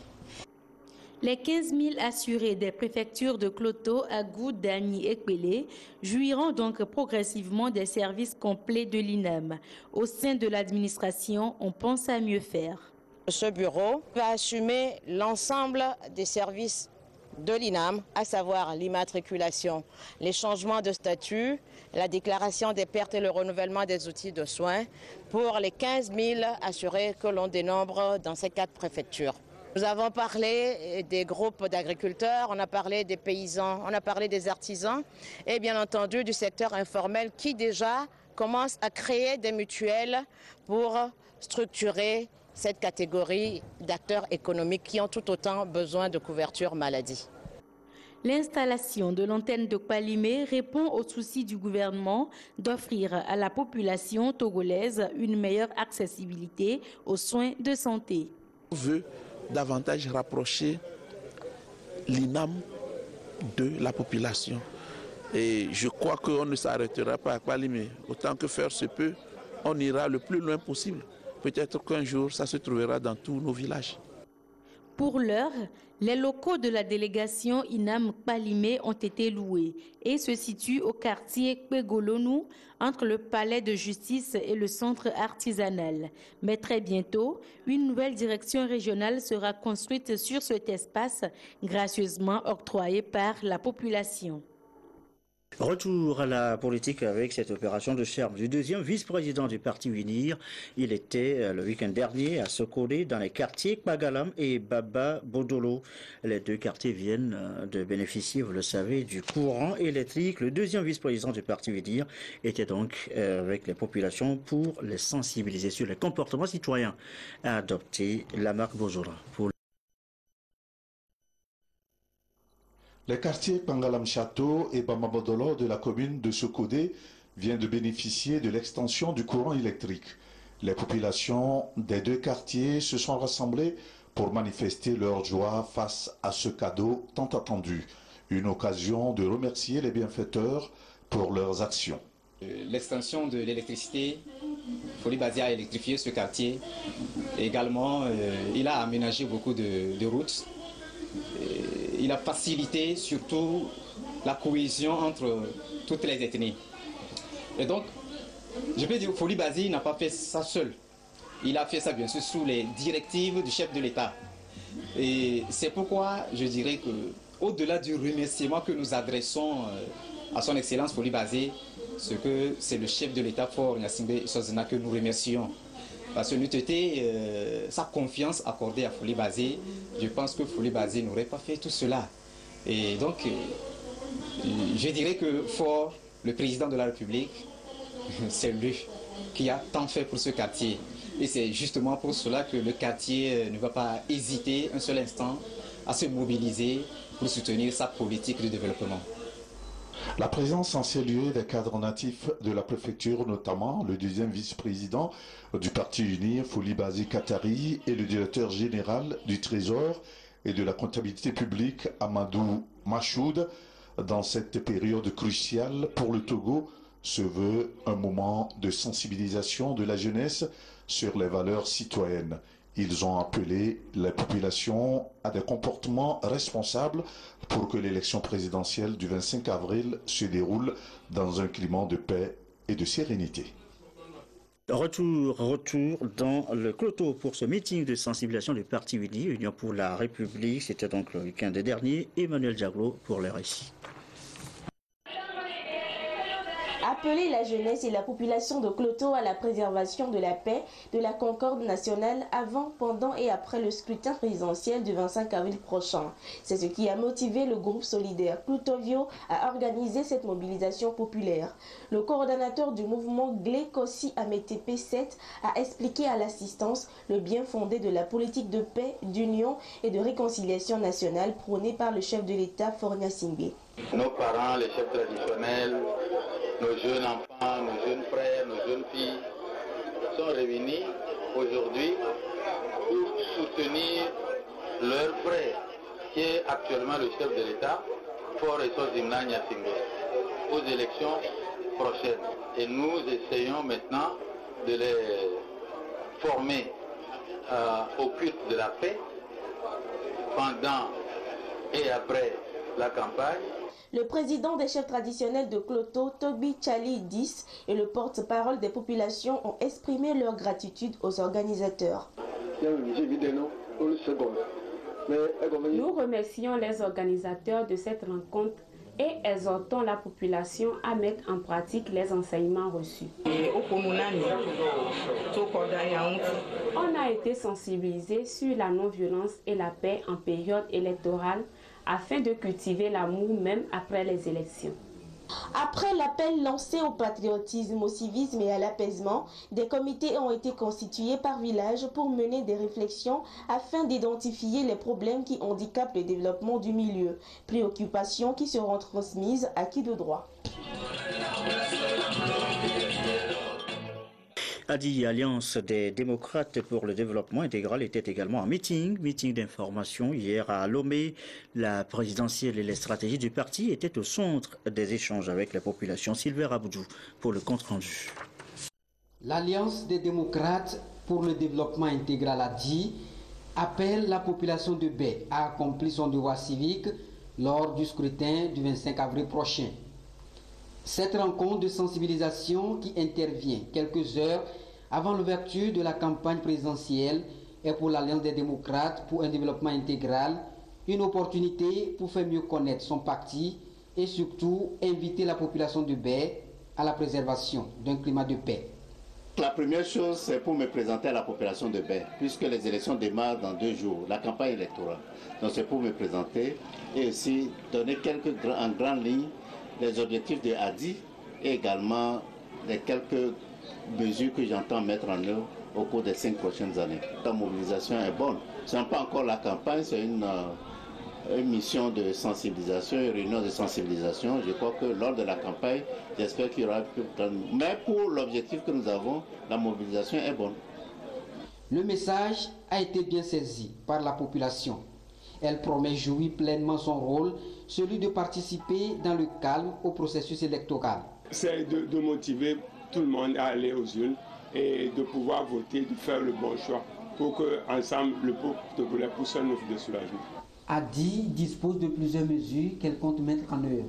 Les 15 000 assurés des préfectures de Kloto, Agou, Dagny et Kwele jouiront donc progressivement des services complets de l'INAM. Au sein de l'administration, on pense à mieux faire. Ce bureau va assumer l'ensemble des services de l'INAM, à savoir l'immatriculation, les changements de statut, la déclaration des pertes et le renouvellement des outils de soins pour les 15 000 assurés que l'on dénombre dans ces 4 préfectures. Nous avons parlé des groupes d'agriculteurs, on a parlé des paysans, on a parlé des artisans et bien entendu du secteur informel qui déjà commence à créer des mutuelles pour structurer cette catégorie d'acteurs économiques qui ont tout autant besoin de couverture maladie. L'installation de l'antenne de Kpalimé répond au souci du gouvernement d'offrir à la population togolaise une meilleure accessibilité aux soins de santé. On veut davantage rapprocher l'INAM de la population. Et je crois qu'on ne s'arrêtera pas à Kpalimé. Autant que faire se peut, on ira le plus loin possible. Peut-être qu'un jour, ça se trouvera dans tous nos villages. Pour l'heure, les locaux de la délégation INAM Kpalimé ont été loués et se situent au quartier Kpegolonou, entre le palais de justice et le centre artisanal. Mais très bientôt, une nouvelle direction régionale sera construite sur cet espace, gracieusement octroyé par la population. Retour à la politique avec cette opération de charme du deuxième vice-président du parti UNIR. Il était le week-end dernier à Sokode dans les quartiers Kpagalam et Baba Bodolo. Les 2 quartiers viennent de bénéficier, vous le savez, du courant électrique. Le deuxième vice-président du parti UNIR était donc avec les populations pour les sensibiliser sur les comportements citoyens à adopter. La marque Bozora. Les quartiers Pangalam Château et Bamabodolo de la commune de Sokode viennent de bénéficier de l'extension du courant électrique. Les populations des 2 quartiers se sont rassemblées pour manifester leur joie face à ce cadeau tant attendu. Une occasion de remercier les bienfaiteurs pour leurs actions. L'extension de l'électricité, Folibasi a électrifié ce quartier. Également, il a aménagé beaucoup de routes. Il a facilité surtout la cohésion entre toutes les ethnies. Et donc, je peux dire que Folibasi n'a pas fait ça seul. Il a fait ça bien sûr sous les directives du chef de l'État. Et c'est pourquoi je dirais que, au-delà du remerciement que nous adressons à son Excellence Folibasi, c'est le chef de l'État Fort Gnazingbe Sozena que nous remercions. Parce que nous été sa confiance accordée à Folibasi, je pense que Folibasi n'aurait pas fait tout cela. Et donc, Je dirais que fort, le président de la République, c'est lui qui a tant fait pour ce quartier. Et c'est justement pour cela que le quartier ne va pas hésiter un seul instant à se mobiliser pour soutenir sa politique de développement. La présence en ces lieux des cadres natifs de la préfecture, notamment le deuxième vice-président du Parti uni, Foli Bazi Katari, et le directeur général du Trésor et de la comptabilité publique, Amadou Machoud, dans cette période cruciale pour le Togo, se veut un moment de sensibilisation de la jeunesse sur les valeurs citoyennes. Ils ont appelé les populations à des comportements responsables pour que l'élection présidentielle du 25 avril se déroule dans un climat de paix et de sérénité. Retour dans le Cloto pour ce meeting de sensibilisation du Parti uni, Union pour la République. C'était donc le week-end dernier. Emmanuel Diaglo pour le récit. Appeler la jeunesse et la population de Cloto à la préservation de la paix, de la concorde nationale avant, pendant et après le scrutin présidentiel du 25 avril prochain. C'est ce qui a motivé le groupe solidaire Clotovio à organiser cette mobilisation populaire. Le coordonnateur du mouvement Glékossi Ametepe 7 a expliqué à l'assistance le bien fondé de la politique de paix, d'union et de réconciliation nationale prônée par le chef de l'État Faure Gnassingbé. Nos parents, les chefs traditionnels, nos jeunes enfants, nos jeunes frères, nos jeunes filles sont réunis aujourd'hui pour soutenir leur frère, qui est actuellement le chef de l'État, Faure Gnassingbé, aux élections prochaines. Et nous essayons maintenant de les former au culte de la paix pendant et après la campagne. Le président des chefs traditionnels de Cloto, Toby Chali 10, et le porte-parole des populations ont exprimé leur gratitude aux organisateurs. Nous remercions les organisateurs de cette rencontre et exhortons la population à mettre en pratique les enseignements reçus. On a été sensibilisés sur la non-violence et la paix en période électorale afin de cultiver l'amour même après les élections. Après l'appel lancé au patriotisme, au civisme et à l'apaisement, des comités ont été constitués par village pour mener des réflexions afin d'identifier les problèmes qui handicapent le développement du milieu, préoccupations qui seront transmises à qui de droit. ADI, Alliance des démocrates pour le développement intégral, était également en meeting d'information hier à Lomé. La présidentielle et les stratégies du parti étaient au centre des échanges avec la population. Sylvain Aboudjou pour le compte-rendu. L'Alliance des démocrates pour le développement intégral ADI appelle la population de Baie à accomplir son devoir civique lors du scrutin du 25 avril prochain. Cette rencontre de sensibilisation qui intervient quelques heures avant l'ouverture de la campagne présidentielle est pour l'Alliance des démocrates pour un développement intégral une opportunité pour faire mieux connaître son parti et surtout inviter la population de Baie à la préservation d'un climat de paix. La première chose, c'est pour me présenter à la population de Baie, puisque les élections démarrent dans 2 jours, la campagne électorale. Donc c'est pour me présenter et aussi donner en grandes lignes les objectifs de ADI et également les quelques mesures que j'entends mettre en œuvre au cours des 5 prochaines années. La mobilisation est bonne. Ce n'est pas encore la campagne, c'est une mission de sensibilisation, une réunion de sensibilisation. Je crois que lors de la campagne, j'espère qu'il y aura plus de... Mais pour l'objectif que nous avons, la mobilisation est bonne. Le message a été bien saisi par la population. Elle promet jouer pleinement son rôle, celui de participer dans le calme au processus électoral. C'est de motiver tout le monde à aller aux urnes et de pouvoir voter, de faire le bon choix pour qu'ensemble, le peuple togolais puisse un offre de soulagement. ADI dispose de plusieurs mesures qu'elle compte mettre en œuvre.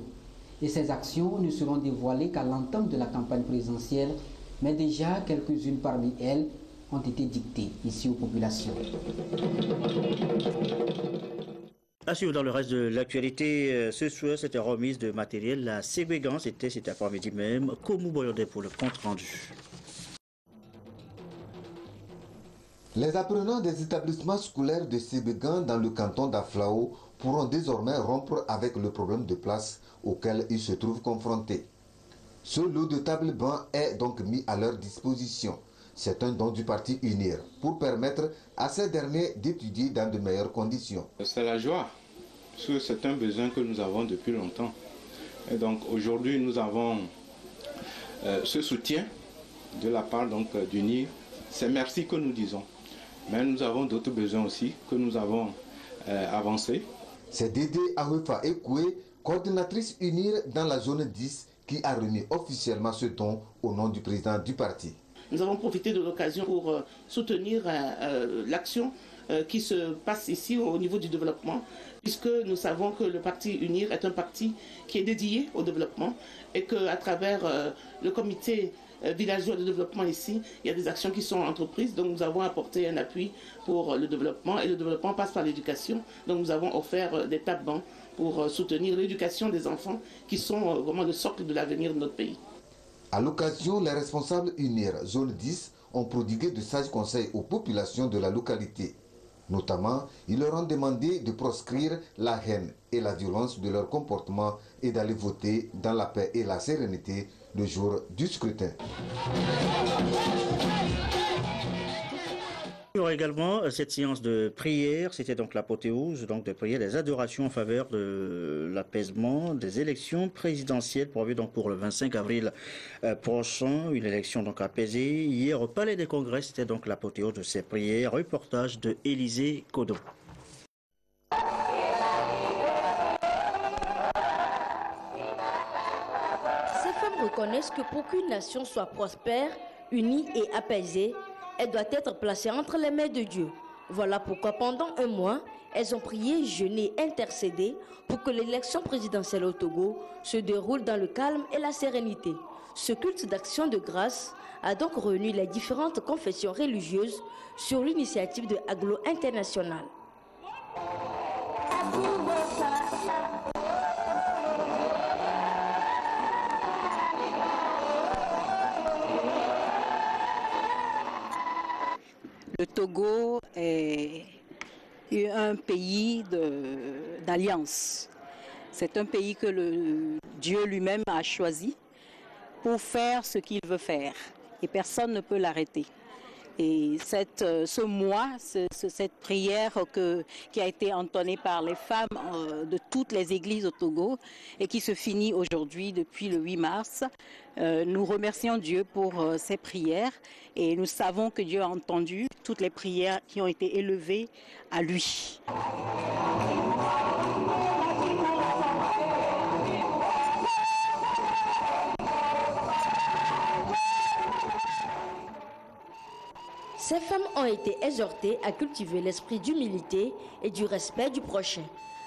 Et ces actions ne seront dévoilées qu'à l'entame de la campagne présidentielle, mais déjà quelques-unes parmi elles ont été dictées ici aux populations. À suivre dans le reste de l'actualité, ce soir, c'était remise de matériel à Ségouégan, c'était cet après-midi même, Komou Boyondé pour le compte rendu. Les apprenants des établissements scolaires de Ségouégan dans le canton d'Aflao pourront désormais rompre avec le problème de place auquel ils se trouvent confrontés. Ce lot de tables bancs est donc mis à leur disposition. C'est un don du parti UNIR pour permettre à ces derniers d'étudier dans de meilleures conditions. C'est la joie, parce que c'est un besoin que nous avons depuis longtemps. Et donc aujourd'hui, nous avons ce soutien de la part d'UNIR. C'est merci que nous disons. Mais nous avons d'autres besoins aussi que nous avons avancés. C'est Dédé Awefa Ekoué, coordinatrice UNIR dans la zone 10, qui a remis officiellement ce don au nom du président du parti. Nous avons profité de l'occasion pour soutenir l'action qui se passe ici au niveau du développement, puisque nous savons que le parti UNIR est un parti qui est dédié au développement et qu'à travers le comité villageois de développement ici, il y a des actions qui sont entreprises, donc nous avons apporté un appui pour le développement et le développement passe par l'éducation, donc nous avons offert des tables-bancs pour soutenir l'éducation des enfants qui sont vraiment le socle de l'avenir de notre pays. À l'occasion, les responsables UNIR zone 10 ont prodigué de sages conseils aux populations de la localité. Notamment, ils leur ont demandé de proscrire la haine et la violence de leur comportement et d'aller voter dans la paix et la sérénité le jour du scrutin. Il y aura également cette séance de prière, c'était donc l'apothéose de prière, des adorations en faveur de l'apaisement des élections présidentielles prévues donc pour le 25 avril prochain, une élection donc apaisée. Hier au Palais des Congrès, c'était donc l'apothéose de ces prières. Reportage de Élisée Kodo. Ces femmes reconnaissent que pour qu'une nation soit prospère, unie et apaisée, elle doit être placée entre les mains de Dieu. Voilà pourquoi pendant un mois, elles ont prié, jeûné, intercédé pour que l'élection présidentielle au Togo se déroule dans le calme et la sérénité. Ce culte d'action de grâce a donc réuni les différentes confessions religieuses sur l'initiative de Aglo International. Le Togo est un pays d'alliance. C'est un pays que Dieu lui-même a choisi pour faire ce qu'il veut faire. Et personne ne peut l'arrêter. Et ce mois, cette prière qui a été entonnée par les femmes de toutes les églises au Togo et qui se finit aujourd'hui depuis le 8 mars, nous remercions Dieu pour ces prières et nous savons que Dieu a entendu toutes les prières qui ont été élevées à lui. Ces femmes ont été exhortées à cultiver l'esprit d'humilité et du respect du prochain.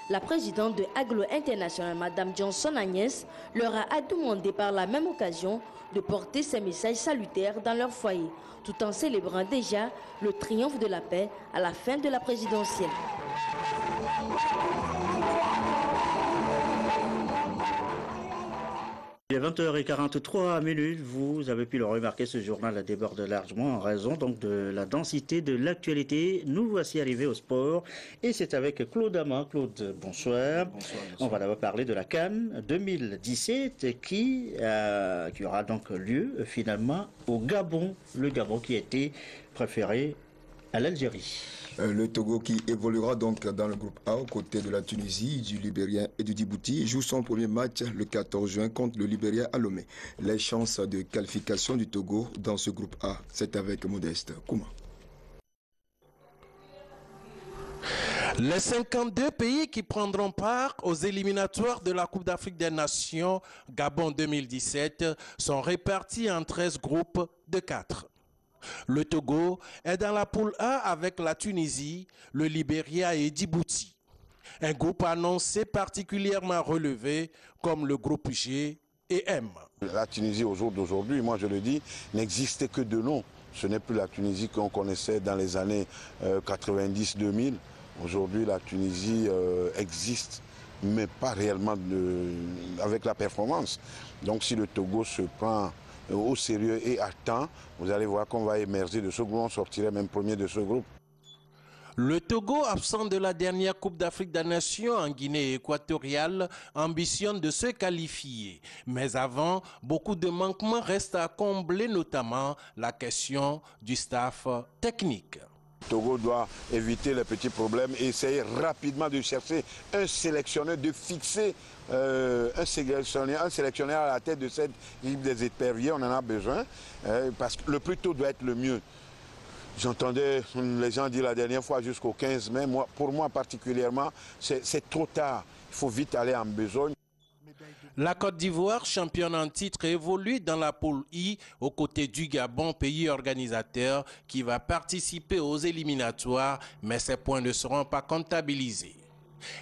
La présidente de Aglo International, Mme Johnson Agnès, leur a demandé par la même occasion de porter ces messages salutaires dans leur foyer, tout en célébrant déjà le triomphe de la paix à la fin de la présidentielle. Il est 20h43, vous avez pu le remarquer, ce journal déborde largement en raison donc de la densité de l'actualité. Nous voici arrivés au sport et c'est avec Claude Ama. Claude, bonsoir. Bonsoir. On va d'abord parler de la CAN 2017 qui aura donc lieu finalement au Gabon. Le Gabon qui a été préféré à l'Algérie. Le Togo qui évoluera donc dans le groupe A aux côtés de la Tunisie, du Libéria et du Djibouti joue son premier match le 14 juin contre le Libéria à Lomé. Les chances de qualification du Togo dans ce groupe A, c'est avec Modeste Kouma. Les 52 pays qui prendront part aux éliminatoires de la Coupe d'Afrique des Nations Gabon 2017 sont répartis en 13 groupes de 4. Le Togo est dans la poule A avec la Tunisie, le Libéria et Djibouti. Un groupe annoncé particulièrement relevé comme le groupe G et M. La Tunisie au jour d'aujourd'hui, moi je le dis, n'existe que de nom. Ce n'est plus la Tunisie qu'on connaissait dans les années 90-2000. Aujourd'hui la Tunisie existe, mais pas réellement avec la performance. Donc si le Togo se prend au sérieux et à temps, vous allez voir qu'on va émerger de ce groupe, on sortirait même premier de ce groupe. Le Togo, absent de la dernière Coupe d'Afrique des Nations en Guinée équatoriale, ambitionne de se qualifier. Mais avant, beaucoup de manquements restent à combler, notamment la question du staff technique. Togo doit éviter les petits problèmes et essayer rapidement de chercher un sélectionneur, de fixer un sélectionneur à la tête de cette équipe des éperviers. On en a besoin parce que le plus tôt doit être le mieux. J'entendais les gens dire la dernière fois jusqu'au 15 mai, pour moi particulièrement, c'est trop tard. Il faut vite aller en besogne. La Côte d'Ivoire, championne en titre, évolue dans la poule I aux côtés du Gabon, pays organisateur, qui va participer aux éliminatoires, mais ces points ne seront pas comptabilisés.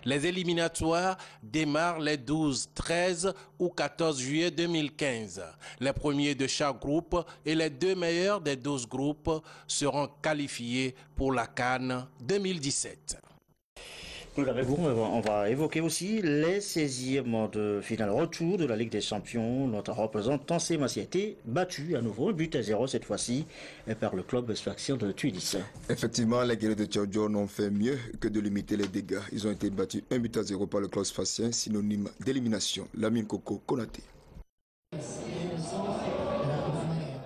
Les éliminatoires démarrent les 12, 13 ou 14 juillet 2015. Les premiers de chaque groupe et les 2 meilleurs des 12 groupes seront qualifiés pour la CAN 2017. On va évoquer aussi les 16e de finale retour de la Ligue des Champions. Notre représentant Semassi a été battu à nouveau, 1-0 cette fois-ci, par le club Sfaxien de Tunis. Effectivement, les guerriers de Tchaoudjo n'ont fait mieux que de limiter les dégâts. Ils ont été battus 1-0 par le club Sfaxien, synonyme d'élimination. Lamine Koko Konaté.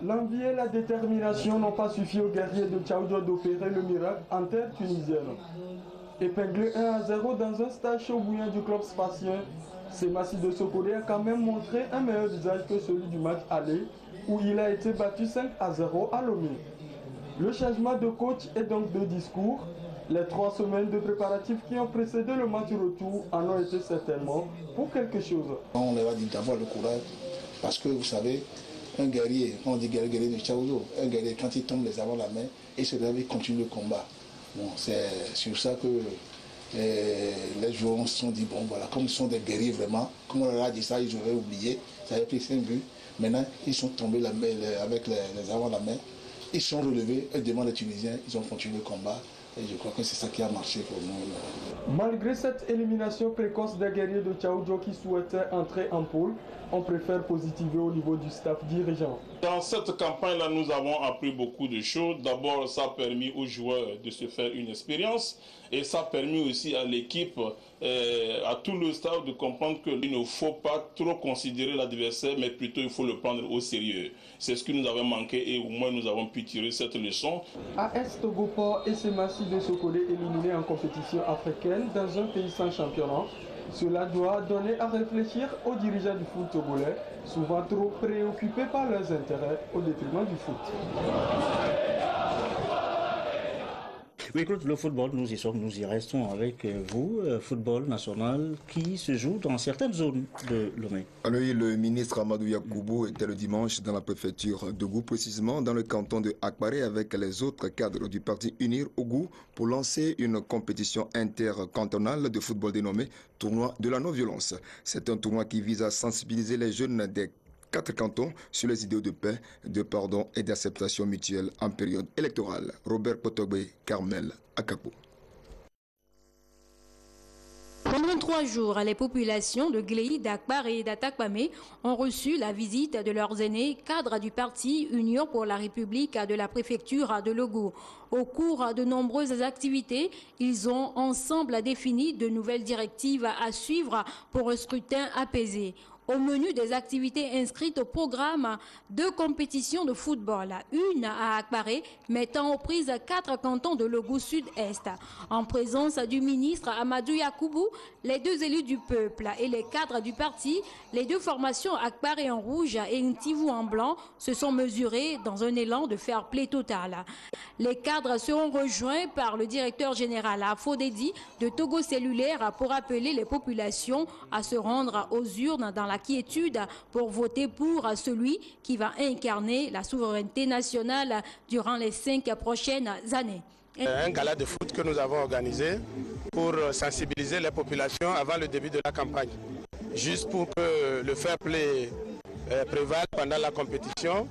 L'envie et la détermination n'ont pas suffi aux guerriers de Tchaoudjo d'opérer le miracle en terre tunisienne. Épinglé 1-0 dans un stade chaud bouillant du club Sfaxien, Semassi de Sokode a quand même montré un meilleur visage que celui du match aller, où il a été battu 5-0 à Lomé. Le changement de coach est donc de discours. Les 3 semaines de préparatifs qui ont précédé le match retour en ont été certainement pour quelque chose. On leur a dit d'avoir le courage, parce que vous savez, un guerrier, on dit guerrier de Tchaoudjo, un guerrier quand il tombe les avant la main, il se lève et continue le combat. Bon, c'est sur ça que les joueurs se sont dit, bon voilà, comme ils sont des guerriers vraiment, comme on leur a dit ça, ils auraient oublié, ça avait pris 5 buts. Maintenant, ils sont tombés avec les avant la main, ils sont relevés, et devant les Tunisiens, ils ont continué le combat. Et je crois que c'est ça qui a marché pour nous. Malgré cette élimination précoce des guerriers de Tchaoudjo qui souhaitaient entrer en poule, on préfère positiver au niveau du staff dirigeant. Dans cette campagne-là, nous avons appris beaucoup de choses. D'abord, ça a permis aux joueurs de se faire une expérience et ça a permis aussi à l'équipe, à tout le staff de comprendre qu'il ne faut pas trop considérer l'adversaire, mais plutôt il faut le prendre au sérieux. C'est ce qui nous avait manqué et au moins nous avons pu tirer cette leçon. AS Togoport et Semassi de Sokode éliminés en compétition africaine dans un pays sans championnat. Cela doit donner à réfléchir aux dirigeants du foot togolais, souvent trop préoccupés par leurs intérêts au détriment du foot. Oui, Claude, le football, nous y sommes, nous y restons avec vous. Football national qui se joue dans certaines zones de Lomé. Alors, le ministre Amadou Yakoubou était le dimanche dans la préfecture de Gou, précisément dans le canton de Akbaré, avec les autres cadres du parti Unir au Gou pour lancer une compétition intercantonale de football dénommée Tournoi de la non-violence. C'est un tournoi qui vise à sensibiliser les jeunes des 4 cantons sur les idéaux de paix, de pardon et d'acceptation mutuelle en période électorale. Robert Potogbe, Carmel, Akapo. Pendant 3 jours, les populations de Gléi, d'Akbar et d'Atakpamé ont reçu la visite de leurs aînés, cadres du parti Union pour la République de la préfecture de Logou. Au cours de nombreuses activités, ils ont ensemble défini de nouvelles directives à suivre pour un scrutin apaisé. Au menu des activités inscrites au programme, 2 compétitions de football, une à Akbaré, mettant aux prises 4 cantons de Logou Sud-Est. En présence du ministre Amadou Yakoubou, les 2 élus du peuple et les cadres du parti, les 2 formations Akbaré en rouge et Ntivou en blanc se sont mesurées dans un élan de fair play total. Les cadres seront rejoints par le directeur général Afodedi de Togo Cellulaire pour appeler les populations à se rendre aux urnes dans la quiétude pour voter pour celui qui va incarner la souveraineté nationale durant les 5 prochaines années. Un gala de foot que nous avons organisé pour sensibiliser les populations avant le début de la campagne. Juste pour que le fair play prévale pendant la compétition,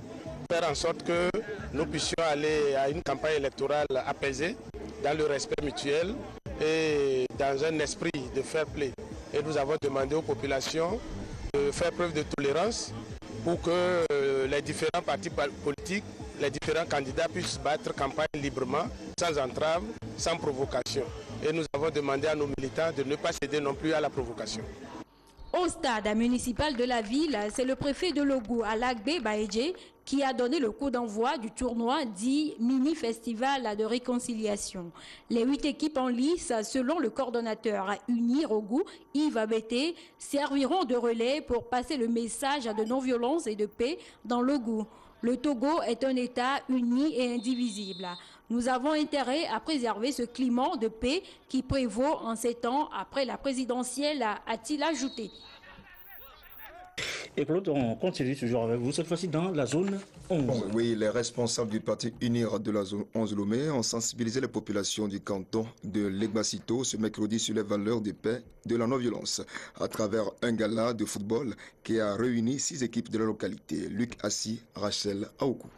faire en sorte que nous puissions aller à une campagne électorale apaisée, dans le respect mutuel et dans un esprit de fair play. Et nous avons demandé aux populations de faire preuve de tolérance pour que les différents partis politiques les différents candidats puissent battre campagne librement, sans entrave, sans provocation. Et nous avons demandé à nos militants de ne pas céder non plus à la provocation. Au stade municipal de la ville, c'est le préfet de Logou, Alagbe Baedje, qui a donné le coup d'envoi du tournoi dit mini-festival de réconciliation. Les 8 équipes en lice, selon le coordonnateur uni Rogou, Yves Abété, serviront de relais pour passer le message de non-violence et de paix dans Logou. Le Togo est un État uni et indivisible. Nous avons intérêt à préserver ce climat de paix qui prévaut en ces temps après la présidentielle, a-t-il ajouté. Et Claude, on continue toujours avec vous, cette fois-ci dans la zone 11. Oui, les responsables du parti UNIR de la zone 11 Lomé ont sensibilisé les populations du canton de Legbasito ce mercredi sur les valeurs de paix de la non-violence à travers un gala de football qui a réuni 6 équipes de la localité. Luc Assi, Rachel Aoukou.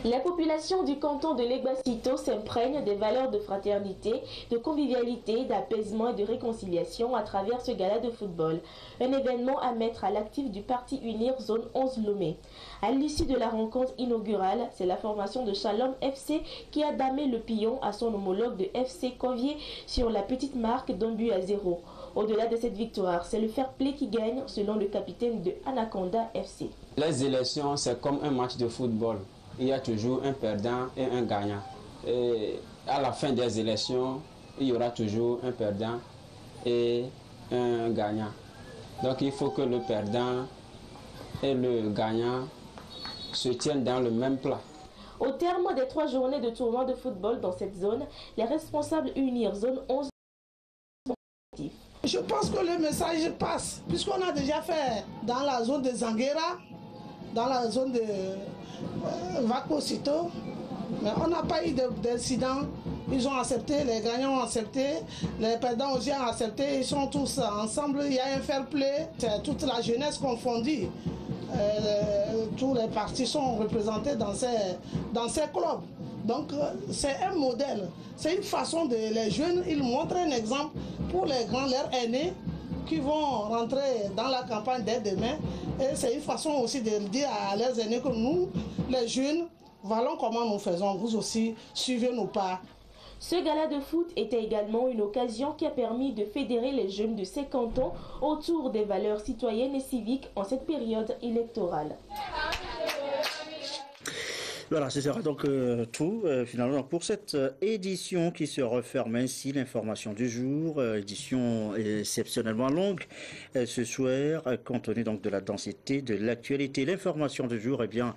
La population du canton de Legbasito s'imprègne des valeurs de fraternité, de convivialité, d'apaisement et de réconciliation à travers ce gala de football. Un événement à mettre à l'actif du parti UNIR zone 11 Lomé. À l'issue de la rencontre inaugurale, c'est la formation de Shalom FC qui a damé le pion à son homologue de FC Covier sur la petite marque d'1-0. Au-delà de cette victoire, c'est le fair play qui gagne selon le capitaine de Anaconda FC. Les élections, c'est comme un match de football. Il y a toujours un perdant et un gagnant. Et à la fin des élections, il y aura toujours un perdant et un gagnant. Donc il faut que le perdant et le gagnant se tiennent dans le même plat. Au terme des 3 journées de tournoi de football dans cette zone, les responsables UNIR zone 11 sont actifs. Je pense que le message passe, puisqu'on a déjà fait dans la zone de Zanguera, dans la zone de Vakosito, mais on n'a pas eu d'incident. Ils ont accepté, les gagnants ont accepté, les perdants aussi ont accepté, ils sont tous ensemble, il y a un fair play, c'est toute la jeunesse confondue. Tous les partis sont représentés dans ces clubs. Donc c'est un modèle, c'est une façon de les jeunes, ils montrent un exemple pour les grands, leurs aînés qui vont rentrer dans la campagne dès demain. Et c'est une façon aussi de dire à leurs aînés que nous, les jeunes, voilà comment nous faisons, vous aussi, suivez nos pas. Ce gala de foot était également une occasion qui a permis de fédérer les jeunes de ces cantons autour des valeurs citoyennes et civiques en cette période électorale. Voilà, ce sera donc tout finalement pour cette édition qui se referme ainsi. L'information du jour, édition exceptionnellement longue ce soir, compte tenu donc de la densité de l'actualité. L'information du jour, eh bien,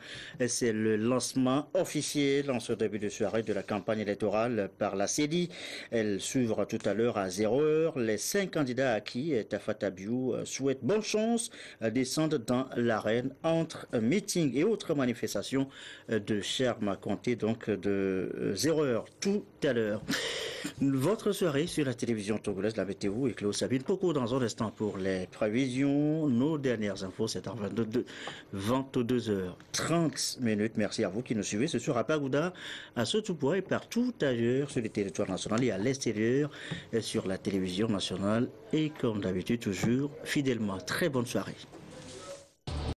c'est le lancement officiel en ce début de soirée de la campagne électorale par la CEDI. Elle s'ouvre tout à l'heure à 0h. Les 5 candidats acquis, Tafata Biou, souhaitent bonne chance, descendent dans l'arène entre meetings et autres manifestations de Charme à compter donc de 0h tout à l'heure. Votre soirée sur la télévision togolaise, la météo, et Claude Sabine Poko dans un instant pour les prévisions. Nos dernières infos, c'est en 22h30. Merci à vous qui nous suivez ce soir à Pagoуда, à Sotoupoua et partout ailleurs sur le territoire national et à l'extérieur sur la télévision nationale. Et comme d'habitude, toujours fidèlement. Très bonne soirée.